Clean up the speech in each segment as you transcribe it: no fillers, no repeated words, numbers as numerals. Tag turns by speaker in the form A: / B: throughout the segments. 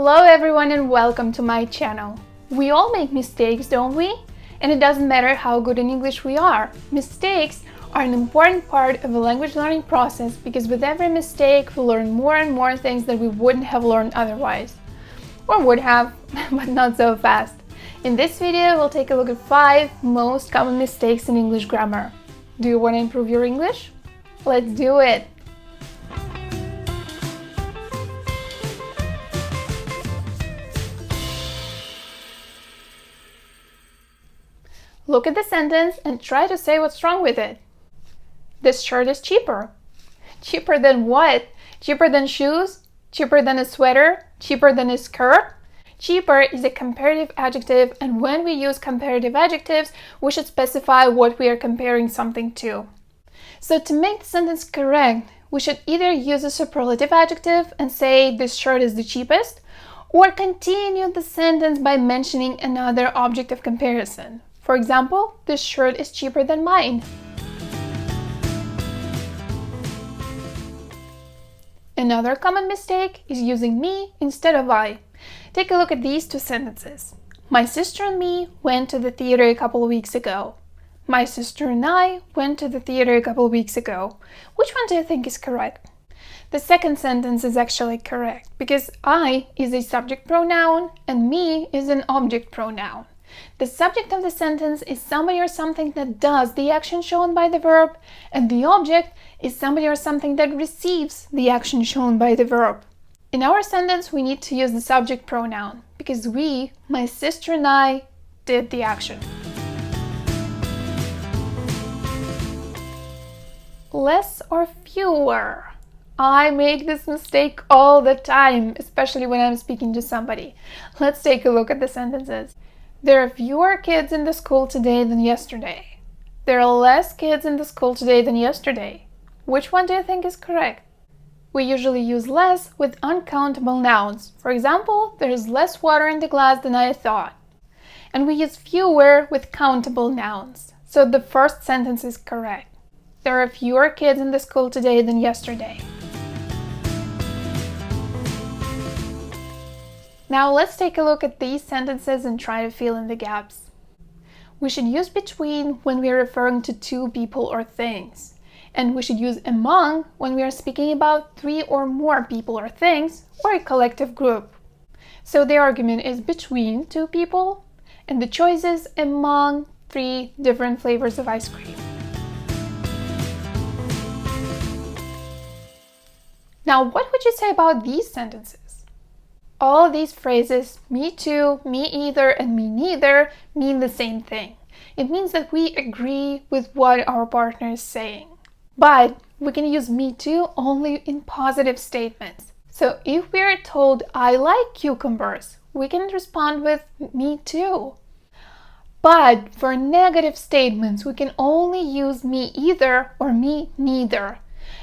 A: Hello everyone and welcome to my channel. We all make mistakes, don't we? And it doesn't matter how good in English we are. Mistakes are an important part of the language learning process because with every mistake we learn more and more things that we wouldn't have learned otherwise. Or would have, but not so fast. In this video we'll take a look at 5 most common mistakes in English grammar. Do you want to improve your English? Let's do it! Look at the sentence and try to say what's wrong with it. This shirt is cheaper. Cheaper than what? Cheaper than shoes? Cheaper than a sweater? Cheaper than a skirt? Cheaper is a comparative adjective, and when we use comparative adjectives, we should specify what we are comparing something to. So to make the sentence correct, we should either use a superlative adjective and say this shirt is the cheapest, or continue the sentence by mentioning another object of comparison. For example, this shirt is cheaper than mine. Another common mistake is using me instead of I. Take a look at these 2 sentences. My sister and me went to the theater a couple of weeks ago. My sister and I went to the theater a couple of weeks ago. Which one do you think is correct? The second sentence is actually correct because I is a subject pronoun and me is an object pronoun. The subject of the sentence is somebody or something that does the action shown by the verb, and the object is somebody or something that receives the action shown by the verb. In our sentence, we need to use the subject pronoun because we, my sister and I, did the action. Less or fewer? I make this mistake all the time, especially when I'm speaking to somebody. Let's take a look at the sentences. There are fewer kids in the school today than yesterday. There are less kids in the school today than yesterday. Which one do you think is correct? We usually use less with uncountable nouns. For example, there is less water in the glass than I thought. And we use fewer with countable nouns. So the first sentence is correct. There are fewer kids in the school today than yesterday. Now let's take a look at these sentences and try to fill in the gaps. We should use between when we are referring to 2 people or things. And we should use among when we are speaking about 3 or more people or things or a collective group. So the argument is between 2 people and the choice is among 3 different flavors of ice cream. Now what would you say about these sentences? All these phrases, me too, me either, and me neither, mean the same thing. It means that we agree with what our partner is saying. But we can use me too only in positive statements. So if we are told, I like cucumbers, we can respond with me too. But for negative statements, we can only use me either or me neither.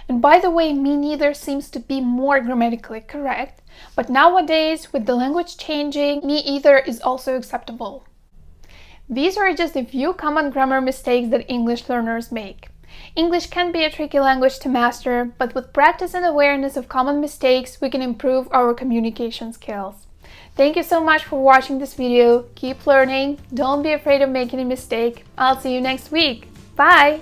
A: And by the way, me neither seems to be more grammatically correct, but nowadays, with the language changing, me either is also acceptable. These are just a few common grammar mistakes that English learners make. English can be a tricky language to master, but with practice and awareness of common mistakes, we can improve our communication skills. Thank you so much for watching this video. Keep learning. Don't be afraid of making a mistake. I'll see you next week. Bye!